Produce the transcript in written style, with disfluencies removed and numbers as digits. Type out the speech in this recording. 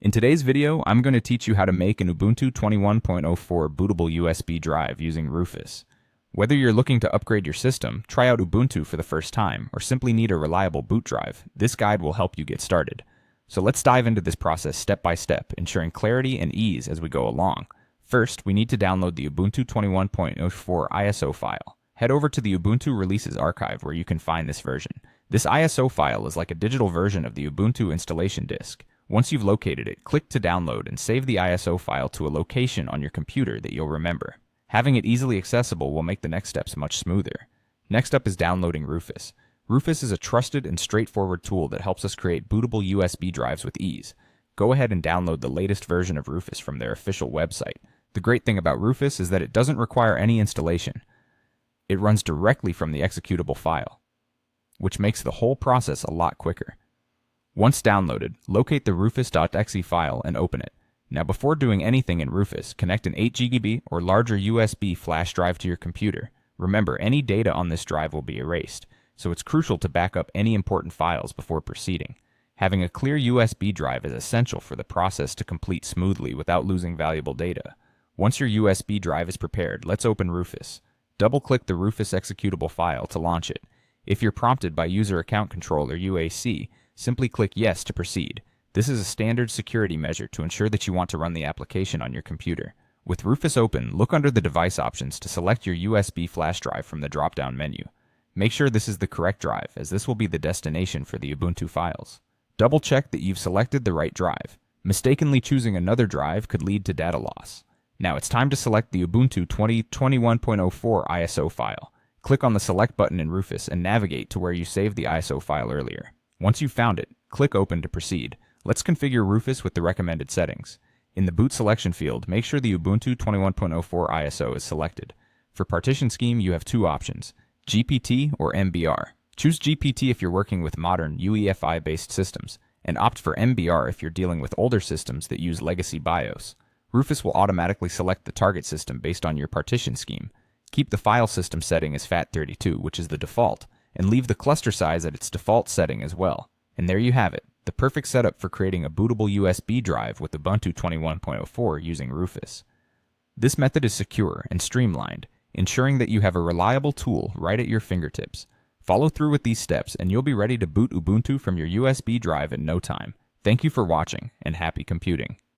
In today's video, I'm going to teach you how to make an Ubuntu 21.04 bootable USB drive using Rufus. Whether you're looking to upgrade your system, try out Ubuntu for the first time, or simply need a reliable boot drive, this guide will help you get started. So let's dive into this process step by step, ensuring clarity and ease as we go along. First, we need to download the Ubuntu 21.04 ISO file. Head over to the Ubuntu Releases archive where you can find this version. This ISO file is like a digital version of the Ubuntu installation disk. Once you've located it, click to download and save the ISO file to a location on your computer that you'll remember. Having it easily accessible will make the next steps much smoother. Next up is downloading Rufus. Rufus is a trusted and straightforward tool that helps us create bootable USB drives with ease. Go ahead and download the latest version of Rufus from their official website. The great thing about Rufus is that it doesn't require any installation. It runs directly from the executable file, which makes the whole process a lot quicker. Once downloaded, locate the rufus.exe file and open it. Now before doing anything in Rufus, connect an 8GB or larger USB flash drive to your computer. Remember, any data on this drive will be erased, so it's crucial to back up any important files before proceeding. Having a clear USB drive is essential for the process to complete smoothly without losing valuable data. Once your USB drive is prepared, let's open Rufus. Double-click the Rufus executable file to launch it. If you're prompted by User Account Control or UAC, simply click Yes to proceed. This is a standard security measure to ensure that you want to run the application on your computer. With Rufus open, look under the device options to select your USB flash drive from the drop-down menu. Make sure this is the correct drive, as this will be the destination for the Ubuntu files. Double-check that you've selected the right drive. Mistakenly choosing another drive could lead to data loss. Now it's time to select the Ubuntu 21.04 ISO file. Click on the Select button in Rufus and navigate to where you saved the ISO file earlier. Once you've found it, click Open to proceed. Let's configure Rufus with the recommended settings. In the boot selection field, make sure the Ubuntu 21.04 ISO is selected. For partition scheme, you have two options, GPT or MBR. Choose GPT if you're working with modern UEFI-based systems, and opt for MBR if you're dealing with older systems that use legacy BIOS. Rufus will automatically select the target system based on your partition scheme. Keep the file system setting as FAT32, which is the default, and leave the cluster size at its default setting as well. And there you have it, the perfect setup for creating a bootable USB drive with Ubuntu 21.04 using Rufus. This method is secure and streamlined, ensuring that you have a reliable tool right at your fingertips. Follow through with these steps and you'll be ready to boot Ubuntu from your USB drive in no time. Thank you for watching, and happy computing.